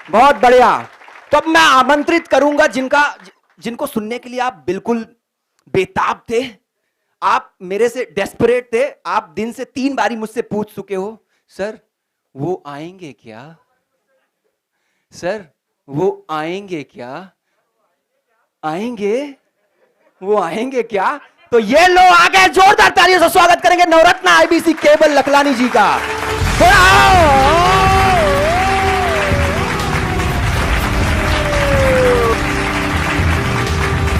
बहुत बढ़िया। तो अब मैं आमंत्रित करूंगा जिनको सुनने के लिए आप बिल्कुल बेताब थे, आप मेरे से डेस्परेट थे, आप दिन से 3 बारी मुझसे पूछ चुके हो, सर वो आएंगे क्या, सर वो आएंगे क्या, आएंगे, वो आएंगे क्या। तो ये लोग आ गए, जोरदार तालियों से स्वागत करेंगे नवरत्न आईबीसी केवल लखलानी जी का।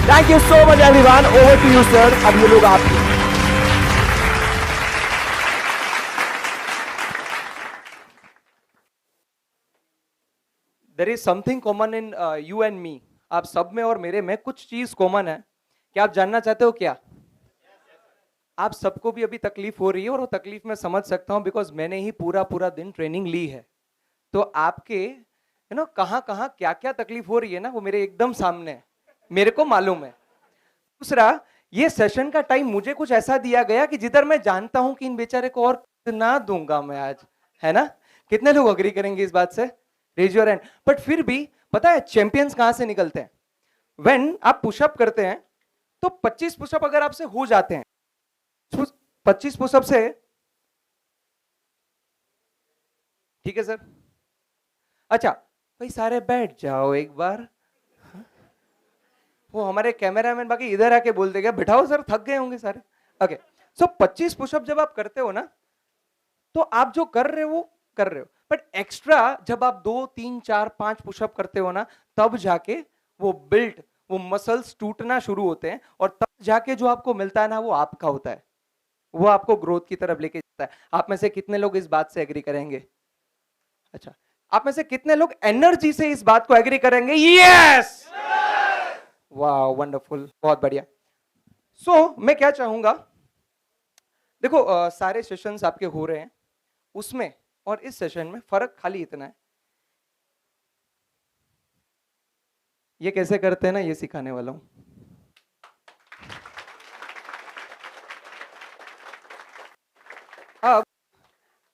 Thank you so much everyone, over to you sir. अब ये लोग आपके। There is something common in you and me. आप सब में और मेरे में कुछ चीज कॉमन है। क्या आप जानना चाहते हो क्या? आप सबको भी अभी तकलीफ हो रही है, और वो तकलीफ मैं समझ सकता हूं, बिकॉज मैंने ही पूरा पूरा दिन ट्रेनिंग ली है। तो आपके कहां कहां क्या क्या तकलीफ हो रही है ना, वो मेरे एकदम सामने है, मेरे को मालूम है। दूसरा, ये सेशन का टाइम मुझे कुछ ऐसा दिया गया कि जिधर मैं जानता हूं कि इन बेचारे को और कितना दूंगा मैं आज, है ना? कितने लोग अग्री करेंगे इस बात से? Raise your hand. बट फिर भी पता है चैंपियंस कहां से निकलते हैं? व्हेन आप पुशअप करते हैं, तो 25 पुशअप अगर आपसे हो जाते हैं, 25 पुशअप से, ठीक है सर, अच्छा भाई सारे बैठ जाओ एक बार। वो हमारे कैमरामैन बाकी इधर आके बोल देगा बिठाओ सर, थक गए होंगे सारे। ओके, सो 25 पुशअप जब आप करते हो ना, तो आप जो कर रहे हो वो कर रहे हो, बट एक्स्ट्रा जब आप 2 3 4 5 पुशअप करते हो ना, तब जाके वो बिल्ट, वो मसल्स टूटना शुरू होते हैं, और तब जाके जो आपको मिलता है ना, वो आपका होता है, वो आपको ग्रोथ की तरफ लेके जाता है। आप में से कितने लोग इस बात से एग्री करेंगे? अच्छा, आप में से कितने लोग एनर्जी से इस बात को एग्री करेंगे? यस, वाह, वंडरफुल, बहुत बढ़िया। सो मैं क्या चाहूंगा, देखो सारे सेशंस आपके हो रहे हैं, उसमें और इस सेशन में फर्क खाली इतना है, ये कैसे करते हैं ना, ये सिखाने वाला हूं। अब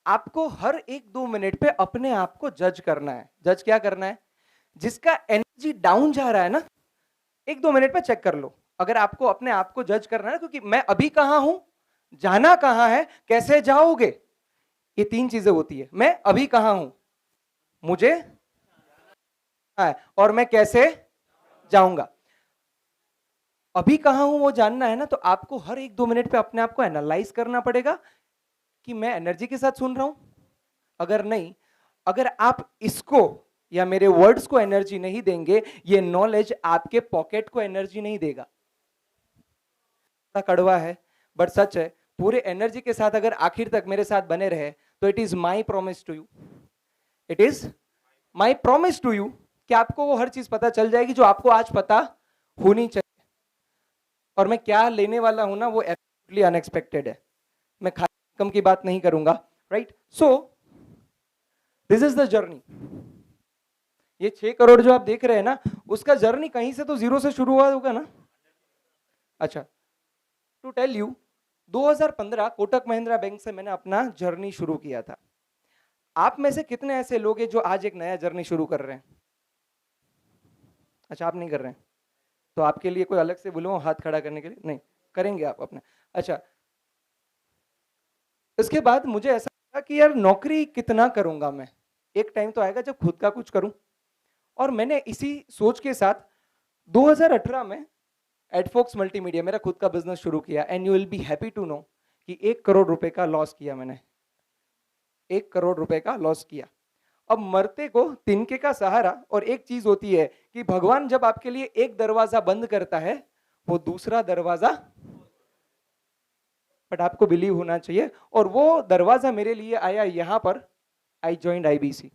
आपको हर 1 2 मिनट पे अपने आप को जज करना है। जज क्या करना है? जिसका एनर्जी डाउन जा रहा है ना, 1 2 मिनट पे चेक कर लो। अगर आपको अपने आप को जज करना है, क्योंकि मैं अभी कहां हूं, जाना कहां है, कैसे जाओगे, ये 3 चीजें होती है। मैं अभी कहां हूं, मुझे और मैं कैसे जाऊंगा। अभी कहां हूं वो जानना है ना, तो आपको हर 1 2 मिनट पे अपने आप को एनालाइज करना पड़ेगा कि मैं एनर्जी के साथ सुन रहा हूं। अगर नहीं, अगर आप इसको या मेरे वर्ड्स को एनर्जी नहीं देंगे, ये नॉलेज आपके पॉकेट को एनर्जी नहीं देगा। कड़वा है बट सच है। पूरे एनर्जी के साथ अगर आखिर तक मेरे साथ बने रहे, तो it is my promise to you, it is my promise to you, कि आपको वो हर चीज पता चल जाएगी जो आपको आज पता होनी चाहिए। और मैं क्या लेने वाला हूं ना, वो एब्सोल्युटली अनएक्सपेक्टेड है। मैं खाली कम की बात नहीं करूंगा, right? So this is the journey. ये 6 करोड़ जो आप देख रहे हैं ना, उसका जर्नी कहीं से तो जीरो से शुरू हुआ होगा ना। अच्छा, to tell you, 2015 Kotak Mahindra bank से मैंने अपना जर्नी शुरू किया था। आप में से कितने ऐसे लोग हैं जो आज एक नया जर्नी शुरू कर रहे हैं? अच्छा, आप नहीं कर रहे हैं, तो आपके लिए कोई अलग से बोलूं हाथ खड़ा करने के लिए? नहीं करेंगे आप अपना। अच्छा, इसके बाद मुझे ऐसा लगा कि यार नौकरी कितना करूंगा मैं, एक टाइम तो आएगा जब खुद का कुछ करूं। और मैंने इसी सोच के साथ 2018 में एडफोक्स मल्टीमीडिया, मेरा खुद का बिजनेस शुरू किया। And you will be happy to know कि 1 करोड़ रुपए का लॉस किया मैंने, 1 करोड़ रुपए का लॉस किया। अब मरते को तिनके का सहारा। और एक चीज होती है कि भगवान जब आपके लिए एक दरवाजा बंद करता है, वो दूसरा दरवाजा, बट आपको बिलीव होना चाहिए। और वो दरवाजा मेरे लिए आया यहां पर, आई ज्वाइंड आईबीसी।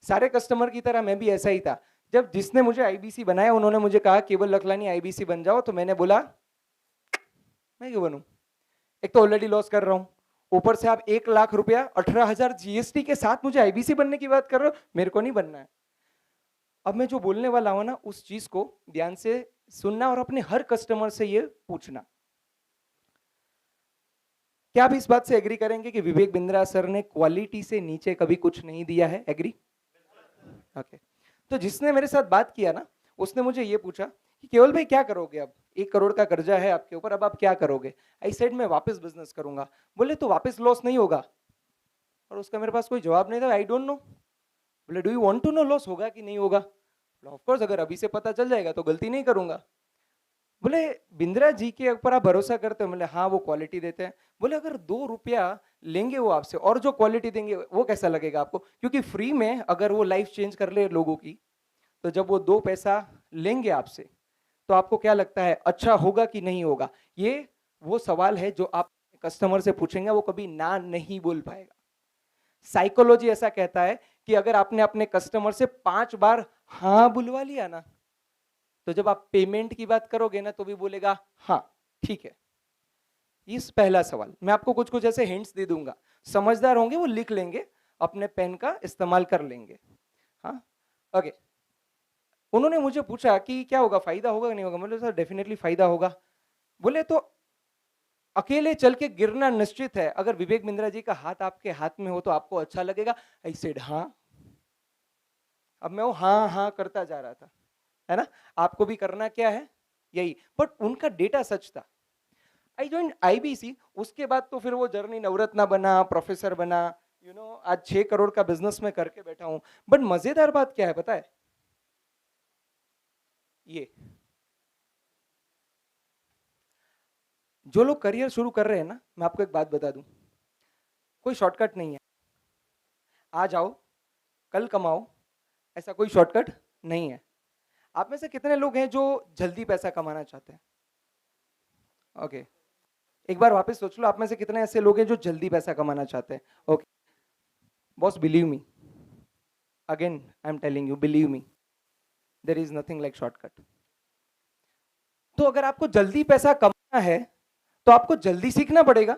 सारे कस्टमर की तरह मैं भी ऐसा ही था। जब जिसने मुझे आईबीसी बनाया, उन्होंने मुझे कहा केवल लखलानी आईबीसी बन जाओ, तो मैंने बोला मैं क्यों बनूं, एक तो ऑलरेडी लॉस कर रहा हूं, ऊपर से आप 1 लाख रुपया 18,000 जीएसटी के साथ मुझे आईबीसी बनने की बात कर रहे हो, मेरे को नहीं बनना है। अब मैं जो बोलने वाला हूं ना, उस चीज को ध्यान से सुनना और अपने हर कस्टमर से ये पूछना। क्या आप इस बात से एग्री करेंगे कि विवेक बिंद्रा सर ने क्वालिटी से नीचे कभी कुछ नहीं दिया है? एग्री? ओके, तो जिसने मेरे साथ बात किया ना, उसने मुझे ये पूछा कि केवल भाई क्या करोगे अब, 1 करोड़ का कर्जा है आपके ऊपर, अब आप क्या करोगे? आई सेड मैं वापस बिजनेस करूंगा। बोले तो वापस लॉस नहीं होगा? और उसका मेरे पास कोई जवाब नहीं था, आई डोंट नो। बोले do you want to know loss होगा कि नहीं होगा? ऑफ कोर्स, अगर अभी से पता चल जाएगा तो गलती नहीं करूंगा। बोले बिंद्रा जी के ऊपर आप भरोसा करते हो? बोले हाँ, वो क्वालिटी देते हैं। बोले अगर 2 रुपया लेंगे वो आपसे और जो क्वालिटी देंगे वो कैसा लगेगा आपको? क्योंकि फ्री में अगर वो लाइफ चेंज कर ले लोगों की, तो जब वो 2 पैसा लेंगे आपसे तो आपको क्या लगता है, अच्छा होगा कि नहीं होगा? ये वो सवाल है जो आप कस्टमर से पूछेंगे, वो कभी ना नहीं बोल पाएगा। साइकोलॉजी ऐसा कहता है कि अगर आपने अपने कस्टमर से 5 बार हाँ बुलवा लिया ना, तो जब आप पेमेंट की बात करोगे ना तो भी बोलेगा हाँ ठीक है। इस पहला सवाल मैं आपको कुछ कुछ ऐसे हिंट्स दे दूंगा, समझदार होंगे वो लिख लेंगे, अपने पेन का इस्तेमाल कर लेंगे। हाँ, ओके। उन्होंने मुझे पूछा कि क्या होगा, फायदा होगा कि नहीं होगा? बोले सर डेफिनेटली फायदा होगा। बोले तो अकेले चल के गिरना निश्चित है, अगर विवेक बिंद्रा जी का हाथ आपके हाथ में हो तो आपको अच्छा लगेगा? आई सेड हाँ। अब मैं वो हाँ हाँ करता जा रहा था, है ना? आपको भी करना क्या है, यही। बट उनका डेटा सच था। आई ज्वाइन आईबीसी, उसके बाद तो फिर वो जर्नी नवरत्ना बना, प्रोफेसर बना, आज 6 करोड़ का बिजनेस में करके बैठा हूं। बट मजेदार बात क्या है पता है? ये जो लोग करियर शुरू कर रहे हैं ना, मैं आपको एक बात बता दूं, कोई शॉर्टकट नहीं है। आज आओ कल कमाओ, ऐसा कोई शॉर्टकट नहीं है। आप में से कितने लोग हैं जो जल्दी पैसा कमाना चाहते हैं? ओके, एक बार वापस सोच लो, आप में से कितने ऐसे लोग हैं जो जल्दी पैसा कमाना चाहते हैं? Okay boss, believe me, again I am telling you, believe me, there is nothing like shortcut. तो अगर आपको जल्दी पैसा कमाना है तो आपको जल्दी सीखना पड़ेगा,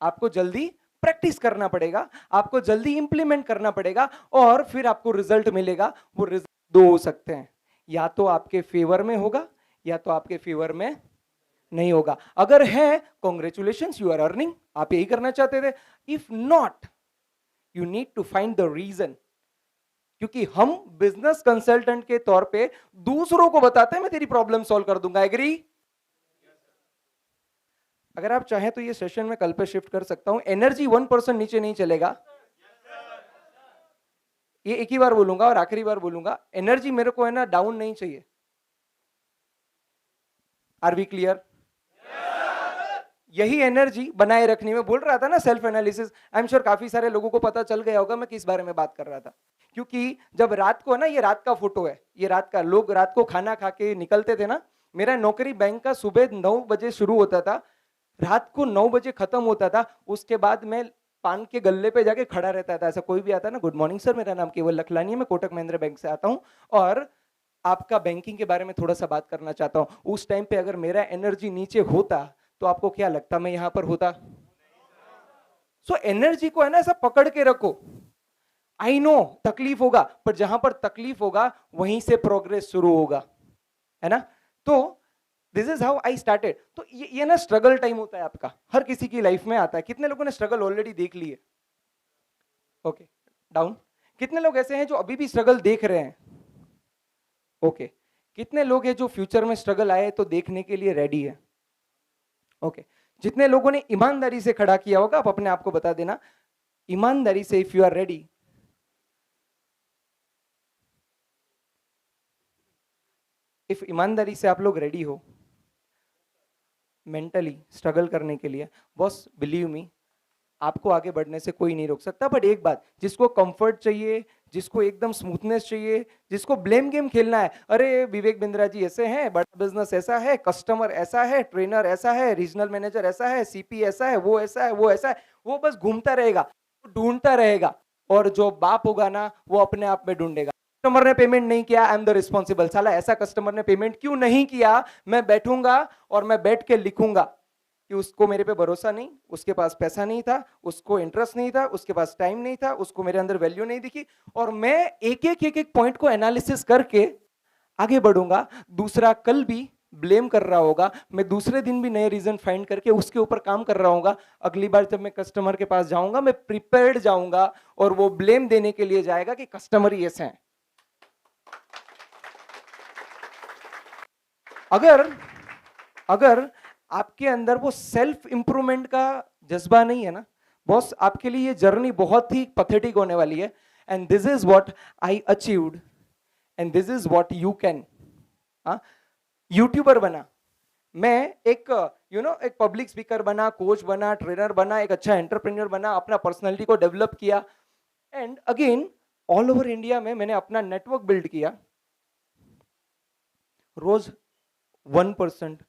आपको जल्दी प्रैक्टिस करना पड़ेगा, आपको जल्दी इंप्लीमेंट करना पड़ेगा, और फिर आपको रिजल्ट मिलेगा। वो रिजल्ट दो हो सकते हैं, या तो आपके फेवर में होगा या तो आपके फेवर में नहीं होगा। अगर है, कॉन्ग्रेचुलेशंस, यू आर अर्निंग, आप यही करना चाहते थे। If not, you need to find the reason. क्योंकि हम बिजनेस कंसल्टेंट के तौर पे दूसरों को बताते हैं मैं तेरी प्रॉब्लम सॉल्व कर दूंगा। एग्री? अगर आप चाहें तो ये सेशन में कल पे शिफ्ट कर सकता हूं, एनर्जी 1% नीचे नहीं चलेगा। ये एक ही बार बोलूंगा और आखिरी बार बोलूंगा, एनर्जी मेरे को है ना डाउन नहीं चाहिए। Are we clear? यही एनर्जी बनाए रखनी, में बोल रहा था ना self analysis, I am sure काफी सारे लोगों को पता चल गया होगा मैं किस बारे में बात कर रहा था। क्योंकि जब रात को ना, ये रात का फोटो है, ये रात का, लोग रात को खाना खा के निकलते थे ना। मेरा नौकरी बैंक का सुबह 9 बजे शुरू होता था, रात को 9 बजे खत्म होता था। उसके बाद मैं पान के गल्ले पे जाके खड़ा रहता था। ऐसा कोई भी आता ना, गुड मॉर्निंग सर, मेरा नाम केवल लखलानी है, मैं कोटक महिंद्रा बैंक से आता हूं और आपका बैंकिंग के बारे में थोड़ा सा बात करना चाहता हूं। उस टाइम पे अगर मेरा एनर्जी नीचे होता तो आपको क्या लगता मैं यहां पर होता? सो एनर्जी को है ना ऐसा पकड़ के रखो। आई नो तकलीफ होगा, पर जहां पर तकलीफ होगा वहीं से प्रोग्रेस शुरू होगा, है ना? तो this is how I started. तो ये ना स्ट्रगल टाइम होता है आपका, हर किसी की लाइफ में आता है। कितने लोगों ने स्ट्रगल ऑलरेडी देख ली है? Okay, down. कितने लोग ऐसे हैं जो अभी भी स्ट्रगल देख रहे हैं? ओके, कितने लोग हैं जो फ्यूचर में स्ट्रगल आए तो देखने के लिए रेडी है? ओके, जितने लोगों ने ईमानदारी से खड़ा किया होगा आप अपने आप को बता देना, ईमानदारी से, if you are ready. If ईमानदारी से आप लोग रेडी हो मेंटली स्ट्रगल करने के लिए, बॉस बिलीव मी, आपको आगे बढ़ने से कोई नहीं रोक सकता। बट एक बात, जिसको कंफर्ट चाहिए, जिसको एकदम स्मूथनेस चाहिए, जिसको ब्लेम गेम खेलना है, अरे विवेक बिंद्रा जी ऐसे हैं, बड़ा बिजनेस ऐसा है, कस्टमर ऐसा है, ट्रेनर ऐसा है, रीजनल मैनेजर ऐसा है, सीपी ऐसा है, वो ऐसा है, वो ऐसा है, वो बस घूमता रहेगा, ढूंढता रहेगा, और जो बाप होगा ना वो अपने आप में ढूंढेगा। कस्टमर ने पेमेंट नहीं किया, आई एम द रिस्पॉन्सिबल। साला ऐसा कस्टमर ने पेमेंट क्यों नहीं किया, मैं बैठूंगा और मैं बैठ के लिखूंगा कि उसको मेरे पे भरोसा नहीं, उसके पास पैसा नहीं था, उसको इंटरेस्ट नहीं था, उसके पास टाइम नहीं था, उसको मेरे अंदर वैल्यू नहीं दिखी, और मैं एक एक पॉइंट को एनालिसिस करके आगे बढ़ूंगा। दूसरा कल भी ब्लेम कर रहा होगा, मैं दूसरे दिन भी नए रीजन फाइंड करके उसके ऊपर काम कर रहा होगा। अगली बार जब मैं कस्टमर के पास जाऊंगा मैं प्रिपेयर्ड जाऊंगा, और वो ब्लेम देने के लिए जाएगा कि कस्टमर ही ऐसे हैं। अगर अगर आपके अंदर वो सेल्फ इंप्रूवमेंट का जज्बा नहीं है ना बॉस, आपके लिए ये जर्नी बहुत ही पथेटिक होने वाली है. And this is what I achieved and this is what you can. YouTuber बना मैं, एक एक पब्लिक स्पीकर बना, कोच बना, ट्रेनर बना, एक अच्छा एंटरप्रेन्योर बना, अपना पर्सनालिटी को डेवलप किया. And again all over India में मैंने अपना नेटवर्क बिल्ड किया. रोज 1%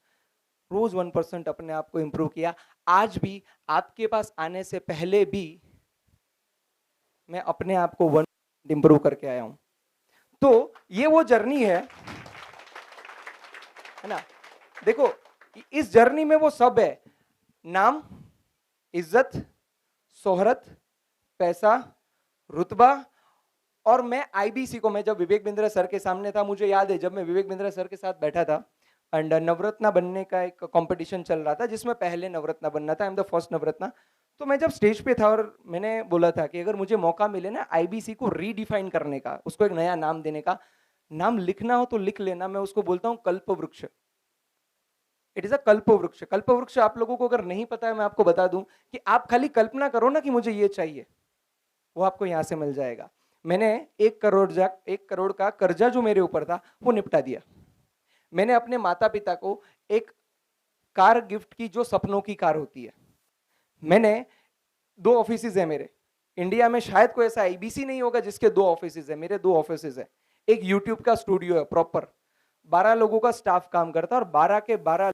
रोज 1% अपने आप को इंप्रूव किया. आज भी आपके पास आने से पहले भी मैं अपने आप को 1% इंप्रूव करके आया हूं. तो ये वो जर्नी है ना. देखो इस जर्नी में वो सब है, नाम, इज्जत, शोहरत, पैसा, रुतबा. और मैं आईबीसी को, मैं जब विवेक बिंद्रा सर के सामने था, मुझे याद है जब मैं विवेक बिंद्रा सर के साथ बैठा था एंड नवरत्ना बनने का एक कंपटीशन चल रहा था जिसमें पहले नवरत्ना बनना था. आई एम द फर्स्ट नवरत्ना. तो मैं जब स्टेज पे था और मैंने बोला था कि अगर मुझे मौका मिले ना आईबीसी को रीडिफाइन करने का, उसको एक नया नाम देने का, नाम लिखना हो तो लिख लेना. मैं उसको बोलता हूं कल्प वृक्ष. इट इज अ कल्प वृक्ष. कल्प वृक्ष आप लोगों को अगर नहीं पता है, मैं आपको बता दूं कि आप खाली कल्पना करो ना कि मुझे ये चाहिए, वो आपको यहां से मिल जाएगा. मैंने 1 करोड़ का कर्जा जो मेरे ऊपर था वो निपटा दिया. मैंने अपने माता पिता को एक कार गिफ्ट की जो सपनों की कार होती है. मैंने 2 ऑफिसेज है मेरे इंडिया में. शायद कोई ऐसा आईबीसी नहीं होगा जिसके 2 ऑफिसेज है. मेरे 2 ऑफिसेज है. एक यूट्यूब का स्टूडियो है प्रॉपर, 12 लोगों का स्टाफ काम करता है और 12 के 12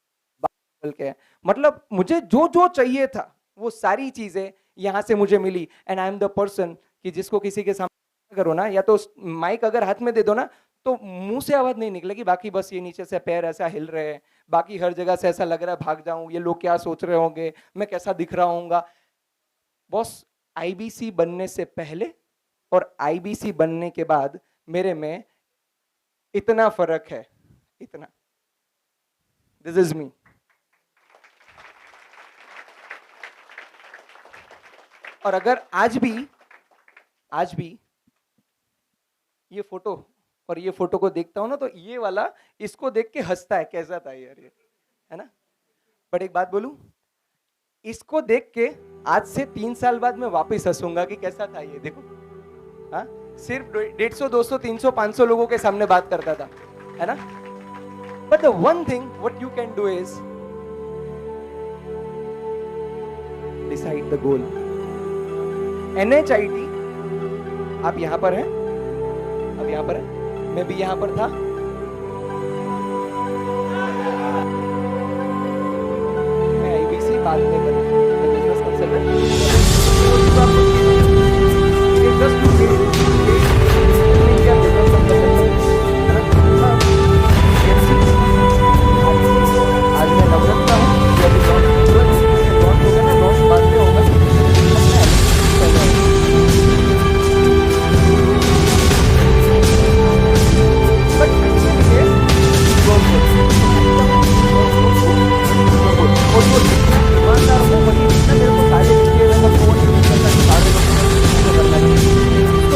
के. मतलब मुझे जो जो चाहिए था वो सारी चीजें यहां से मुझे मिली. And I am the person कि जिसको किसी के सामने करो ना, या तो माइक अगर हाथ में दे दो ना तो मुंह से आवाज नहीं निकलेगी, बाकी बस ये नीचे से पैर ऐसा हिल रहे हैं, बाकी हर जगह से ऐसा लग रहा है भाग जाऊं, ये लोग क्या सोच रहे होंगे, मैं कैसा दिख रहा हूंगा. बॉस आईबीसी बनने से पहले और आईबीसी बनने के बाद मेरे में इतना फर्क है, इतना. This is me. और अगर आज भी ये फोटो और ये फोटो को देखता हूं ना तो ये वाला इसको देख के हंसता है, कैसा था यार ये, है ना. बट एक बात बोलूं, इसको देख के आज से 3 साल बाद मैं वापस हंसूंगा कि कैसा था ये. देखो हाँ, सिर्फ 150, 200, 300, 500 लोगों के सामने बात करता था, है ना. But the one thing what you can do is decide the goal. NHIT, आप यहां पर हैं, अब यहां पर है, मैं भी यहां पर था. मैं आईबीसी बाद में बना, बिजनेस कंसल्टेंट. आज मैं नवरत्ना हूँ.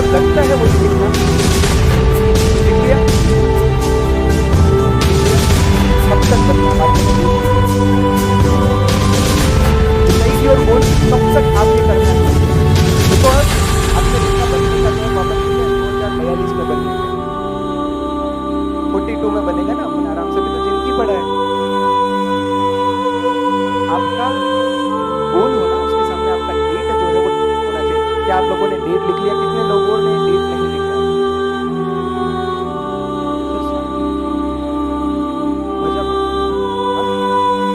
लगता है मुझे लिखना लिख लिया, कब तक बनना और गोल कब तक आपने करना है. बिकॉज आपने लिखना बनने का टाइम वापस 2042 में बनने का, 42 में बनेगा ना. अपन आराम से भी तो जिंदगी पड़ा है. आपका गोल हो ना, उसके सामने आपका डेट जो है वो होना चाहिए. क्या आप लोगों ने डेट लिख लिया? कितने लोगों ने डेट नहीं लिखा?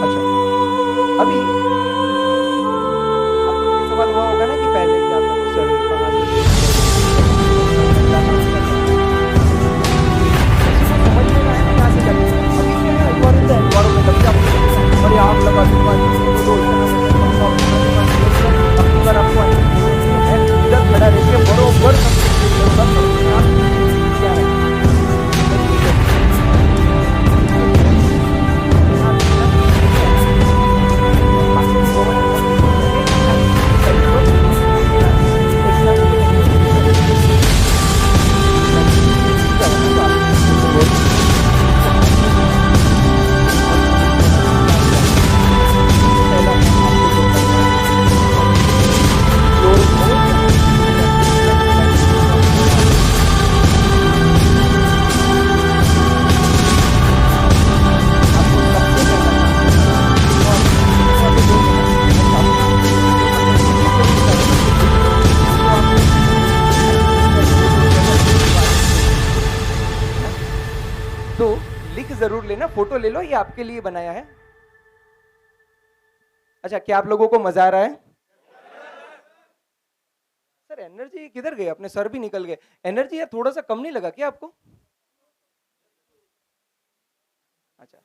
अच्छा, अभी आपको ये सवाल हुआ होगा ना कि पहले क्या था, सर कहाँ से समझ में आया ना, यहाँ से करना. अभी क्या है, एनवायरमेंट अभी आप और आग लगा दूंगा अपनी बार आपको इधर खड़ा रहिए बरोबर जरूर लेना, फोटो ले लो, ये आपके लिए बनाया है। अच्छा, क्या आप लोगों को मजा आ रहा है? सर एनर्जी किधर गई? अपने सर भी निकल गए। एनर्जी यार थोड़ा सा कम नहीं लगा क्या आपको? अच्छा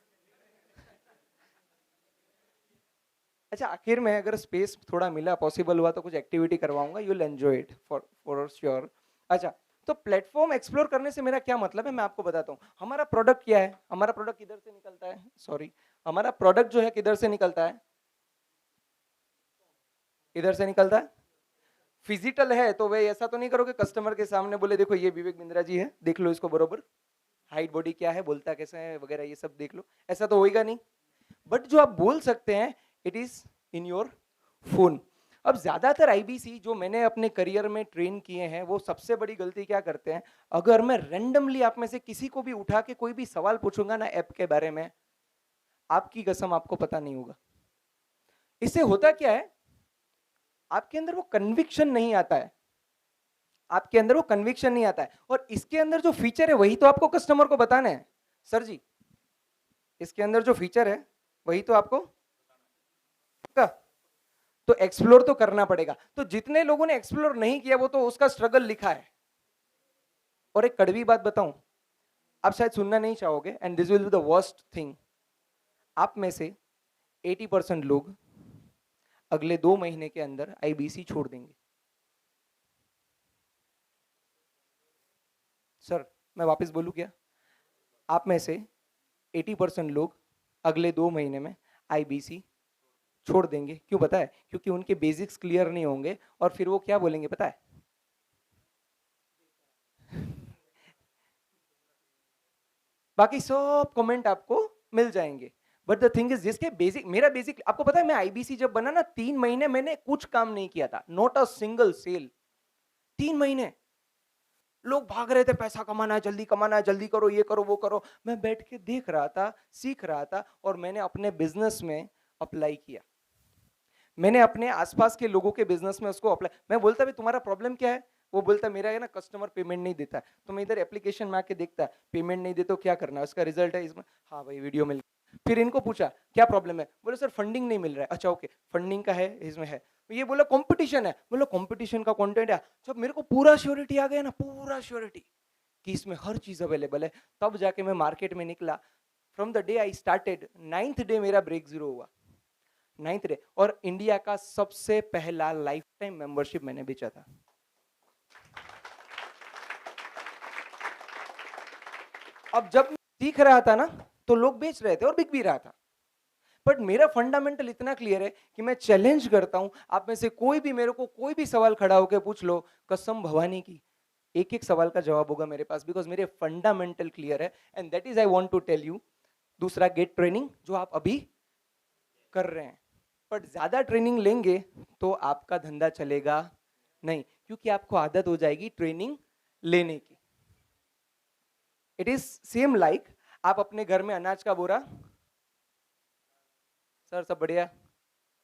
अच्छा, आखिर में अगर स्पेस थोड़ा मिला, पॉसिबल हुआ तो कुछ एक्टिविटी करवाऊंगा, you will enjoy it for sure. अच्छा, तो प्लेटफॉर्म एक्सप्लोर करने से मेरा क्या मतलब है, मैं आपको बताता हूँ। हमारा प्रोडक्ट क्या है? हमारा प्रोडक्ट किधर से निकलता है? सॉरी, हमारा प्रोडक्ट जो है किधर से निकलता है? इधर से निकलता है। फिजिकल है तो वे ऐसा तो नहीं करोगे कस्टमर के सामने बोले देखो ये विवेक बिंद्रा जी है, देख लो इसको बरोबर, हाइट बॉडी क्या है, बोलता कैसे है वगैरह, ये सब देख लो, ऐसा तो होएगा नहीं। बट जो आप बोल सकते हैं, it is in your phone. अब ज्यादातर आईबीसी जो मैंने अपने करियर में ट्रेन किए हैं, वो सबसे बड़ी गलती क्या करते हैं, अगर मैं रैंडमली आप में से किसी को भी उठा के कोई भी सवाल पूछूंगा ना ऐप के बारे में, आपकी कसम आपको पता नहीं होगा। इससे होता क्या है, आपके अंदर वो कन्विक्शन नहीं आता है, आपके अंदर वो कन्विक्शन नहीं आता है। और इसके अंदर जो फीचर है वही तो आपको कस्टमर को बताना है। सर जी, इसके अंदर जो फीचर है वही तो आपको का, तो एक्सप्लोर तो करना पड़ेगा। तो जितने लोगों ने एक्सप्लोर नहीं किया वो तो उसका स्ट्रगल लिखा है। और एक कड़वी बात बताऊं, आप शायद सुनना नहीं चाहोगे, and this will be the worst thing, आप में से 80% लोग अगले 2 महीने के अंदर आईबीसी छोड़ देंगे। सर मैं वापस बोलूं क्या? आप में से 80% लोग अगले 2 महीने में आईबीसी छोड़ देंगे। क्यों पता है? क्योंकि उनके बेसिक्स क्लियर नहीं होंगे, और फिर वो क्या बोलेंगे पता है? बाकी सब कमेंट आपको मिल जाएंगे, बट द थिंग इज जिसके बेसिक, मेरा बेसिक आपको पता है, मैं आईबीसी जब बना ना 3 महीने मैंने कुछ काम नहीं किया था, नॉट अ सिंगल सेल। 3 महीने लोग भाग रहे थे, पैसा कमाना है, जल्दी कमाना है, जल्दी करो, ये करो वो करो, मैं बैठ के देख रहा था, सीख रहा था, और मैंने अपने बिजनेस में अप्लाई किया। मैंने अपने आसपास के लोगों के बिजनेस में उसको अप्लाई, मैं बोलता भाई तुम्हारा प्रॉब्लम क्या है, वो बोलता मेरा है ना कस्टमर पेमेंट नहीं देता है। तो मैं इधर एप्लीकेशन में आके देखता है, पेमेंट नहीं देते तो क्या करना है, उसका रिजल्ट है इसमें, हाँ भाई वीडियो मिल गया। फिर इनको पूछा क्या प्रॉब्लम है, बोले सर फंडिंग नहीं मिल रहा है। अच्छा ओके, फंडिंग का है, इसमें है। ये बोला कंपटीशन है, बोलो कंपटीशन का कंटेंट है। जब मेरे को पूरा श्योरिटी आ गया ना, पूरा श्योरिटी कि इसमें हर चीज अवेलेबल है, तब जाके मैं मार्केट में निकला। From the day I started, 9th day मेरा ब्रेक जीरो हुआ, 9th डे, और इंडिया का सबसे पहला लाइफ टाइम मेंबरशिप मैंने बेचा था। अब जब मैं सीख रहा था ना, तो लोग बेच रहे थे और बिक भी रहा था। बट मेरा फंडामेंटल इतना क्लियर है कि मैं चैलेंज करता हूं, आप में से कोई भी मेरे को कोई भी सवाल खड़ा होकर पूछ लो, कसम भवानी की एक एक सवाल का जवाब होगा मेरे पास, बिकॉज मेरे फंडामेंटल क्लियर है, and that is I want to tell you. दूसरा, गेट ट्रेनिंग, जो आप अभी कर रहे हैं, बट ज्यादा ट्रेनिंग लेंगे तो आपका धंधा चलेगा नहीं, क्योंकि आपको आदत हो जाएगी ट्रेनिंग लेने की। इट इज सेम लाइक आप अपने घर में अनाज का बोरा, सर सब बढ़िया,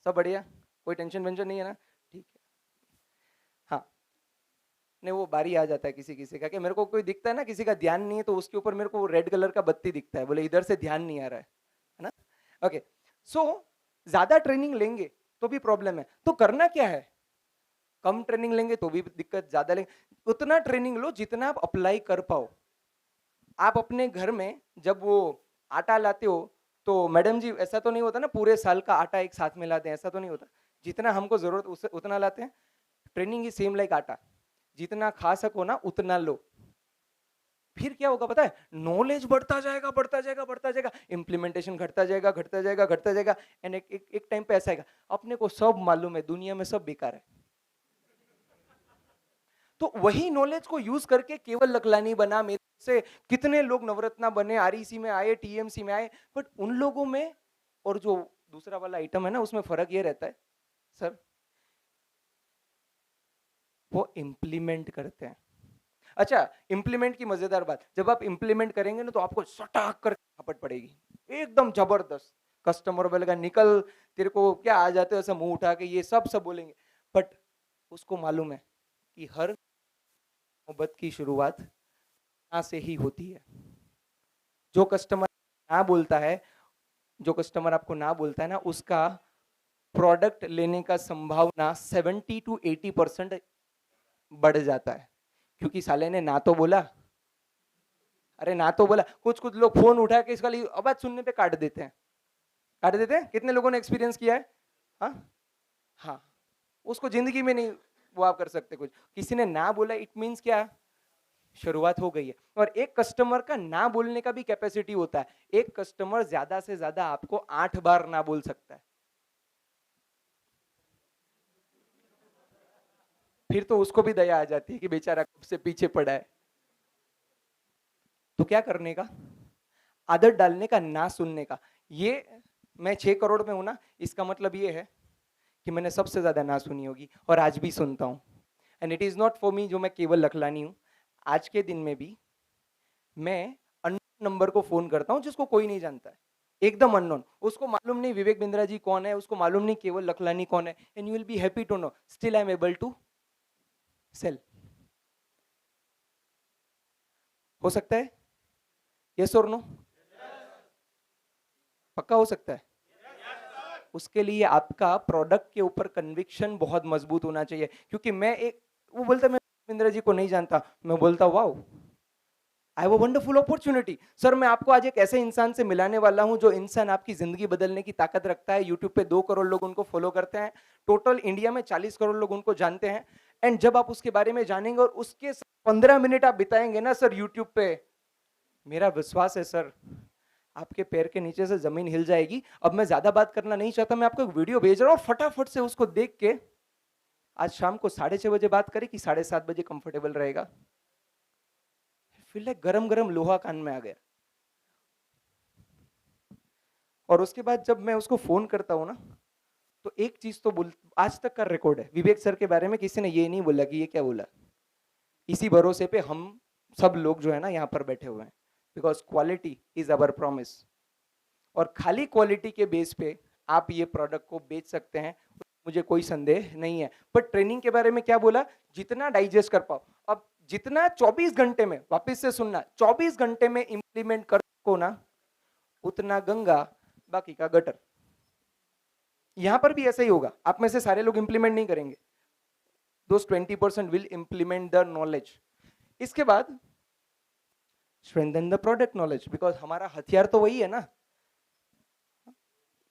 सब बढ़िया, कोई टेंशन वेंशन नहीं है ना? ठीक है। हाँ, नहीं वो बारी आ जाता है किसी किसी का, कि मेरे को कोई दिखता है ना, किसी का ध्यान नहीं है, तो उसके ऊपर मेरे को रेड कलर का बत्ती दिखता है, बोले इधर से ध्यान नहीं आ रहा है ना? ओके, सो ज्यादा ट्रेनिंग लेंगे तो भी प्रॉब्लम है, तो करना क्या है? कम ट्रेनिंग लेंगे तो भी दिक्कत, ज्यादा लेंगे उतना ट्रेनिंग लो जितना आप अप्लाई कर पाओ। आप अपने घर में जब वो आटा लाते हो, तो मैडम जी ऐसा तो नहीं होता ना पूरे साल का आटा एक साथ में लाते हैं, ऐसा तो नहीं होता, जितना हमको जरूरत उससे उतना लाते हैं। ट्रेनिंग इज सेम लाइक आटा, जितना खा सको ना उतना लो। फिर क्या होगा पता है? नॉलेज बढ़ता जाएगा, बढ़ता जाएगा, बढ़ता जाएगा, इंप्लीमेंटेशन घटता जाएगा, घटता जाएगा, घटता जाएगा, एंड एक टाइम पे ऐसा आएगा अपने को सब मालूम है, दुनिया में सब बेकार है। तो वही नॉलेज को यूज करके केवल लखलानी बना, मेरे से कितने लोग नवरत्ना बने, आरईसी में आए, टीएमसी में आए, बट उन लोगों में और जो दूसरा वाला आइटम है ना, उसमें फर्क ये रहता है सर, वो इंप्लीमेंट करते हैं। अच्छा, इंप्लीमेंट की मजेदार बात, जब आप इंप्लीमेंट करेंगे ना तो आपको सटाक कर झपट पड़ेगी, एकदम जबरदस्त। कस्टमर बोलेगा निकल, तेरे को क्या आ जाते हो ऐसा मुंह उठा के, ये सब सब बोलेंगे। बट उसको मालूम है कि हर मोहब्बत की शुरुआत यहाँ से ही होती है। जो कस्टमर ना बोलता है, जो कस्टमर आपको ना बोलता है ना, उसका प्रोडक्ट लेने का संभावना 70 to 80% बढ़ जाता है, क्योंकि साले ने ना तो बोला। अरे ना तो बोला, कुछ कुछ लोग फोन उठा के इसका आवाज सुनने पे काट देते हैं, काट देते हैं। कितने लोगों ने एक्सपीरियंस किया है? हाँ हाँ, उसको जिंदगी में नहीं वो आप कर सकते कुछ। किसी ने ना बोला, इट मीन्स क्या, शुरुआत हो गई है। और एक कस्टमर का ना बोलने का भी कैपेसिटी होता है। एक कस्टमर ज्यादा से ज्यादा आपको 8 बार ना बोल सकता है, फिर तो उसको भी दया आ जाती है कि बेचारा कब से पीछे पड़ा है। तो क्या करने का, आदत डालने का ना सुनने का। ये मैं 6 करोड़ में हूं ना, इसका मतलब ये है कि मैंने सबसे ज्यादा ना सुनी होगी और आज भी सुनता हूं। And it is not for me, जो मैं केवल लखलानी हूं। आज के दिन में भी मैं अननोन नंबर को फोन करता हूं, जिसको कोई नहीं जानता है, एकदम अननोन। उसको मालूम नहीं विवेक बिंद्रा जी कौन है, उसको मालूम नहीं केवल लखलानी कौन है। And you will be happy to know still I am able to sell. हो सकता है? यस और नो? पक्का हो सकता है? उसके लिए आपका प्रोडक्ट के ऊपर कन्विक्शन बहुत मजबूत होना चाहिए। क्योंकि मैं एक, वो बोलता मैं इंद्र जी को नहीं जानता, मैं बोलता wow, I have a wonderful opportunity. Sir मैं आपको आज एक ऐसे इंसान से मिलाने वाला हूं, जो इंसान आपकी जिंदगी बदलने की ताकत रखता है। यूट्यूब पे 2 करोड़ लोग उनको फॉलो करते हैं, टोटल इंडिया में 40 करोड़ लोग उनको जानते हैं। एंड जब आप उसके बारे में जानेंगे और उसके 15 मिनट आप बिताएंगे ना सर यूट्यूब पे, मेरा विश्वास है सर, आपके पैर के नीचे से जमीन हिल जाएगी। अब मैं ज्यादा बात करना नहीं चाहता, मैं आपको एक वीडियो भेज रहा हूं, फटाफट से उसको देख के आज शाम को 6:30 बजे बात करें कि 7:30 बजे कंफर्टेबल रहेगा? फील लाइक गरम गरम लोहा कान में आ गया। और उसके बाद जब मैं उसको फोन करता हूँ ना, तो एक चीज तो बोल, आज तक का रिकॉर्ड है, विवेक सर के बारे में किसी ने ये नहीं बोला कि ये क्या बोला। इसी भरोसे पे हम सब लोग जो है ना यहाँ पर बैठे हुए हैं, because quality is our promise. और खाली क्वालिटी के बेस पे आप ये प्रोडक्ट को बेच सकते हैं, मुझे कोई संदेह नहीं है। पर ट्रेनिंग के बारे में क्या बोला, जितना डाइजेस्ट कर पाओ। अब जितना 24 घंटे में, वापस से सुनना, 24 घंटे में इंप्लीमेंट कर सको ना, उतना गंगा बाकी का गटर। यहां पर भी ऐसा ही होगा, आप में से सारे लोग इंप्लीमेंट नहीं करेंगे, दोस 20% विल इंप्लीमेंट द नॉलेज। इसके बाद strengthen the product knowledge, because हमारा हथियार तो वही है ना।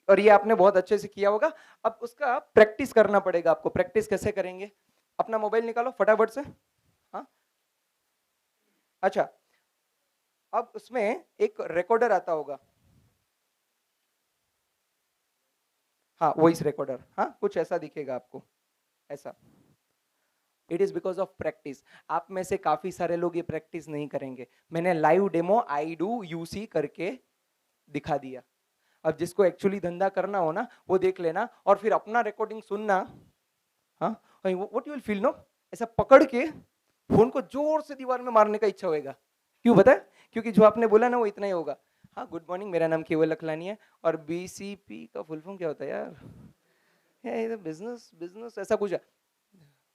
और ये आपने बहुत अच्छे से किया होगा। अब उसका प्रैक्टिस करना पड़ेगा आपको। प्रैक्टिस कैसे करेंगे? अपना मोबाइल निकालो फटाफट से। हाँ अच्छा, अब उसमें एक रिकॉर्डर आता होगा, हाँ वॉइस रिकॉर्डर, हाँ कुछ ऐसा दिखेगा आपको, ऐसा। It is because of practice. आप में से काफी सारे लोग ये प्रैक्टिस नहीं करेंगे। मैंने live demo I do UC करके दिखा दिया। अब जिसको एक्चुअली धंधा करना हो ना, वो देख लेना और फिर अपना रिकॉर्डिंग सुनना। हाँ, what you will feel no, ऐसा पकड़ के फोन को जोर से दीवार में मारने का इच्छा होगा। क्यों पता है? क्योंकि जो आपने बोला ना वो इतना ही होगा। हाँ गुड मॉर्निंग, मेरा नाम केवल लखलानी है। और बीसीपी का फुल फॉर्म क्या होता है यार? बिजनेस बिजनेस ऐसा कुछ है।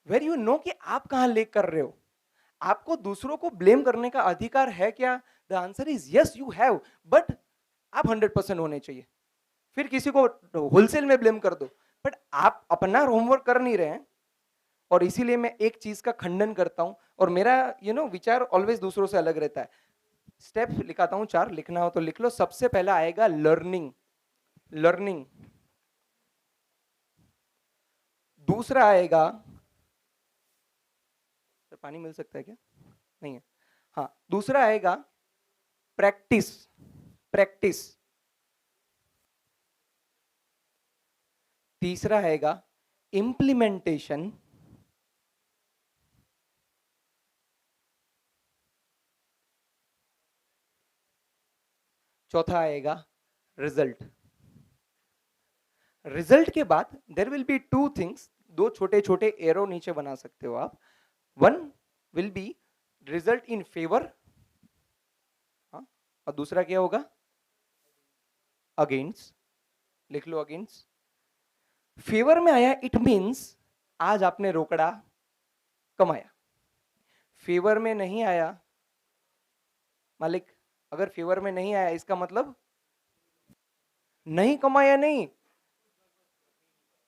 वेर यू नो कि आप कहां लेक कर रहे हो। आपको दूसरों को ब्लेम करने का अधिकार है क्या? The answer is yes you have, but आप 100% होने चाहिए। फिर किसी को होलसेल में ब्लेम कर दो, बट आप अपना होमवर्क कर नहीं रहे हैं। और इसीलिए मैं एक चीज का खंडन करता हूं, और मेरा विचार ऑलवेज दूसरों से अलग रहता है। स्टेप लिखाता हूं 4, लिखना हो तो लिख लो। सबसे पहला आएगा लर्निंग, लर्निंग। दूसरा आएगा, पानी मिल सकता है क्या? नहीं है। हाँ, दूसरा आएगा प्रैक्टिस, प्रैक्टिस। तीसरा आएगा इंप्लीमेंटेशन। चौथा आएगा रिजल्ट। रिजल्ट के बाद देर विल बी 2 थिंग्स, 2 छोटे-छोटे एरो नीचे बना सकते हो आप। One will be result in favour, और दूसरा क्या होगा? अगेंस्ट। लिख लो अगेंस्ट। फेवर में आया, इट मींस आज आपने रोकड़ा कमाया। फेवर में नहीं आया, मालिक, अगर फेवर में नहीं आया इसका मतलब नहीं कमाया नहीं,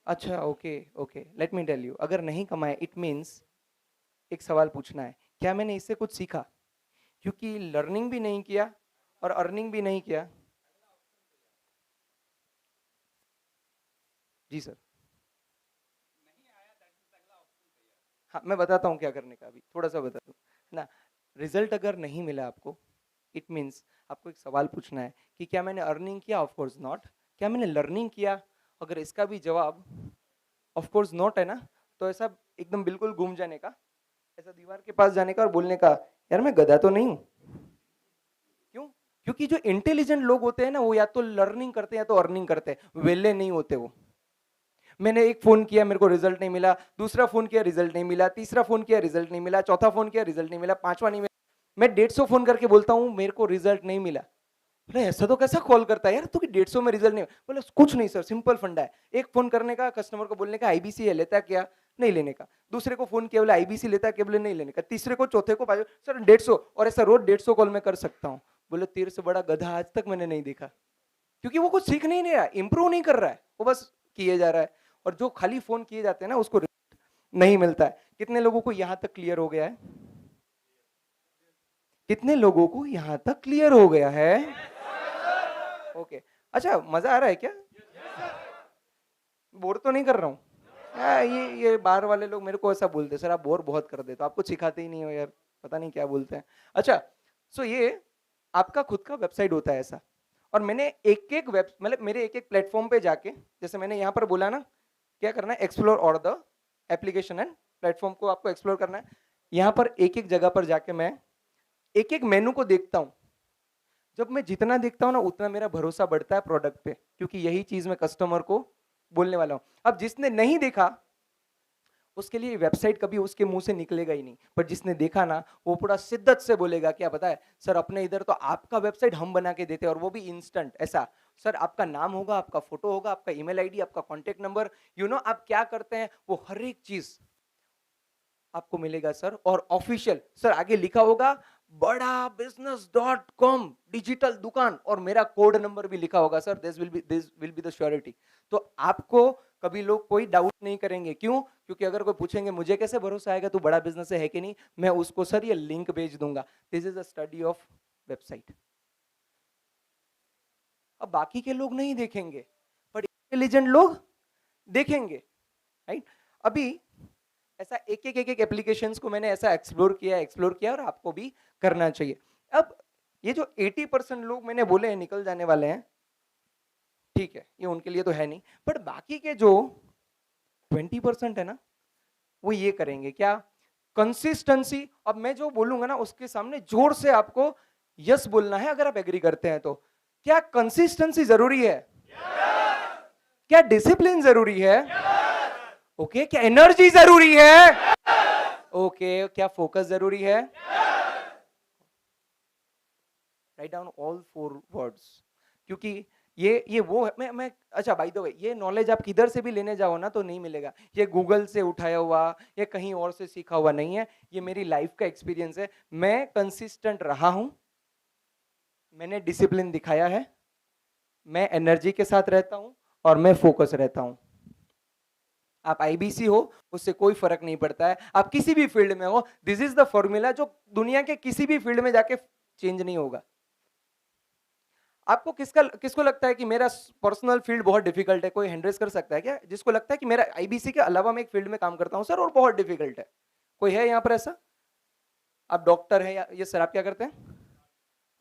अच्छा okay okay, let me tell you, अगर नहीं कमाया इट मीन्स एक सवाल पूछना है, क्या मैंने इससे कुछ सीखा? क्योंकि लर्निंग भी नहीं किया और अर्निंग भी नहीं किया। जी सर। हाँ मैं बताता हूँ क्या करने का, अभी थोड़ा सा बता दूँ ना। रिजल्ट अगर नहीं मिला आपको, इट मीन्स आपको एक सवाल पूछना है कि क्या मैंने अर्निंग किया? Of course not. क्या मैंने लर्निंग किया? अगर इसका भी जवाब ऑफ कोर्स नॉट है ना, तो ऐसा एकदम बिल्कुल घूम जाने का, ऐसा दीवार के पास जाने का और बोलने का, यार मैं गधा तो नहीं हूँ। क्यों? क्योंकि जो इंटेलिजेंट लोग होते हैं ना, वो या तो लर्निंग करते हैं या तो अर्निंग करते हैं, वेले नहीं होते वो। मैंने एक फोन किया, मेरे को रिजल्ट नहीं मिला, दूसरा फोन किया, रिजल्ट नहीं मिला, तीसरा फोन किया, रिजल्ट नहीं मिला, चौथा फोन किया, रिजल्ट नहीं मिला, पांचवा नहीं मिला, मैं 150 फोन करके बोलता हूँ मेरे को रिजल्ट नहीं मिला। बोले ऐसा तो कैसा कॉल करता है यार तू कि 150 में रिजल्ट नहीं? बोले कुछ नहीं सर, सिंपल फंडा है, एक फोन करने का, कस्टमर को बोलने का आईबीसी है, लेता क्या? नहीं लेने का। दूसरे को फोन किया, बोले आईबीसी लेता क्या? बोले नहीं लेने का। तीसरे को, चौथे को, सर 150, और ऐसा रोज 150 कॉल में कर सकता हूँ। बोले तेरे से बड़ा गधा आज तक मैंने नहीं देखा। क्योंकि वो कुछ सीख नहीं रहा, इंप्रूव नहीं कर रहा है, वो बस किए जा रहा है। और जो खाली फोन किए जाते हैं ना, उसको नहीं मिलता है। कितने लोगों को यहां तक क्लियर हो गया है? कितने लोगों को यहां तक क्लियर हो गया है? ओके अच्छा, मजा आ रहा है क्या? बोर तो नहीं कर रहा हूँ? ये बाहर वाले लोग मेरे को ऐसा बोलते हैं, सर आप बोर बहुत कर देते हो, आपको सिखाते ही नहीं हो यार, पता नहीं क्या बोलते हैं। अच्छा, सो ये आपका खुद का वेबसाइट होता है ऐसा, और मैंने एक एक वेब, मतलब मेरे एक एक प्लेटफॉर्म पे जाके, जैसे मैंने यहाँ पर बोला ना, क्या करना है? Explore all the application and platform को आपको एक्सप्लोर करना है। यहाँ पर एक एक जगह पर जाके मैं एक एक मेनू को देखता हूँ। जब मैं जितना देखता हूँ ना, उतना मेरा भरोसा बढ़ता है प्रोडक्ट पे, क्योंकि यही चीज मैं कस्टमर को बोलने वाला हूँ। अब जिसने नहीं देखा उसके लिए वेबसाइट कभी उसके मुंह से निकलेगा ही नहीं, पर जिसने देखा ना, वो पूरा शिद्दत से बोलेगा, क्या पता है सर, अपने इधर तो आपका वेबसाइट हम बना के देते हैं, और वो भी इंस्टेंट। ऐसा सर, आपका नाम होगा, आपका फोटो होगा, आपका ईमेल आईडी, आपका कॉन्टेक्ट नंबर, आप क्या करते हैं, वो हर एक चीज आपको मिलेगा सर। और ऑफिशियल सर आगे लिखा होगा बड़ा business.com डिजिटल दुकान, और मेरा कोड नंबर भी लिखा होगा sir, this will be the surety. तो आपको कभी लोग कोई डाउट नहीं करेंगे। क्यों? क्योंकि अगर कोई पूछेंगे मुझे कैसे भरोसा आएगा तू बड़ा बिजनेस है कि नहीं, मैं उसको सर ये लिंक भेज दूंगा, this is a study of website. अब बाकी के लोग नहीं देखेंगे, पर इंटेलिजेंट लोग देखेंगे, राइट? अभी ऐसा एक एक एप्लीकेशंस को मैंने ऐसा एक्सप्लोर किया, और आपको भी करना चाहिए। अब ये जो 80% लोग मैंने बोले हैं निकल जाने वाले हैं, ठीक है, ये उनके लिए तो है नहीं, बट बाकी के जो 20% है ना, वो ये करेंगे क्या? कंसिस्टेंसी। अब मैं जो बोलूंगा ना, उसके सामने जोर से आपको यस बोलना है, अगर आप एग्री करते हैं तो। क्या कंसिस्टेंसी जरूरी है? क्या डिसिप्लिन जरूरी है? ओके, क्या एनर्जी जरूरी है? ओके, क्या फोकस जरूरी है? राइट डाउन ऑल 4 वर्ड्स, क्योंकि ये वो है, मैं अच्छा, बाय द वे, ये नॉलेज आप किधर से भी लेने जाओ ना तो नहीं मिलेगा। ये गूगल से उठाया हुआ या कहीं और से सीखा हुआ नहीं है, ये मेरी लाइफ का एक्सपीरियंस है। मैं कंसिस्टेंट रहा हूं, मैंने डिसिप्लिन दिखाया है, मैं एनर्जी के साथ रहता हूं, और मैं फोकस रहता हूं। आप आईबीसी हो, उससे कोई फर्क नहीं पड़ता है, आप किसी भी फील्ड में हो, दिस इज द फॉर्मूला जो दुनिया के किसी भी फील्ड में जाके चेंज नहीं होगा। आपको किसको लगता है कि मेरा पर्सनल फील्ड बहुत डिफिकल्ट है? कोई हैंड कर सकता है क्या, जिसको लगता है कि मेरा आईबीसी के अलावा मैं एक फील्ड में काम करता हूं सर और बहुत डिफिकल्ट है? कोई है यहाँ पर ऐसा? आप डॉक्टर है या ये सर आप क्या करते हैं?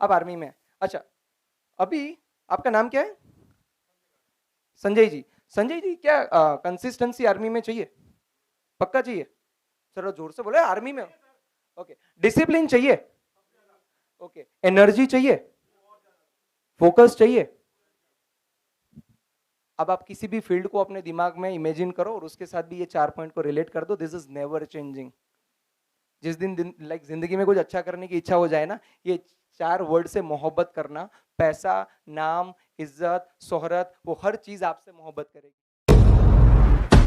आप आर्मी में? अच्छा, अभी आपका नाम क्या है? संजय जी। संजय जी, क्या कंसिस्टेंसी आर्मी में चाहिए? पक्का चाहिए? सर जोर से बोले, आर्मी में। ओके, डिसिप्लिन चाहिए? ओके, एनर्जी चाहिए? फोकस चाहिए? अब आप किसी भी फील्ड को अपने दिमाग में इमेजिन करो और उसके साथ भी ये 4 पॉइंट को रिलेट कर दो, दिस इज नेवर चेंजिंग। जिस दिन लाइक जिंदगी में कुछ अच्छा करने की इच्छा हो जाए ना, ये 4 वर्ड से मोहब्बत करना, पैसा, नाम, इज्जत, शोहरत, वो हर चीज आपसे मोहब्बत करेगी।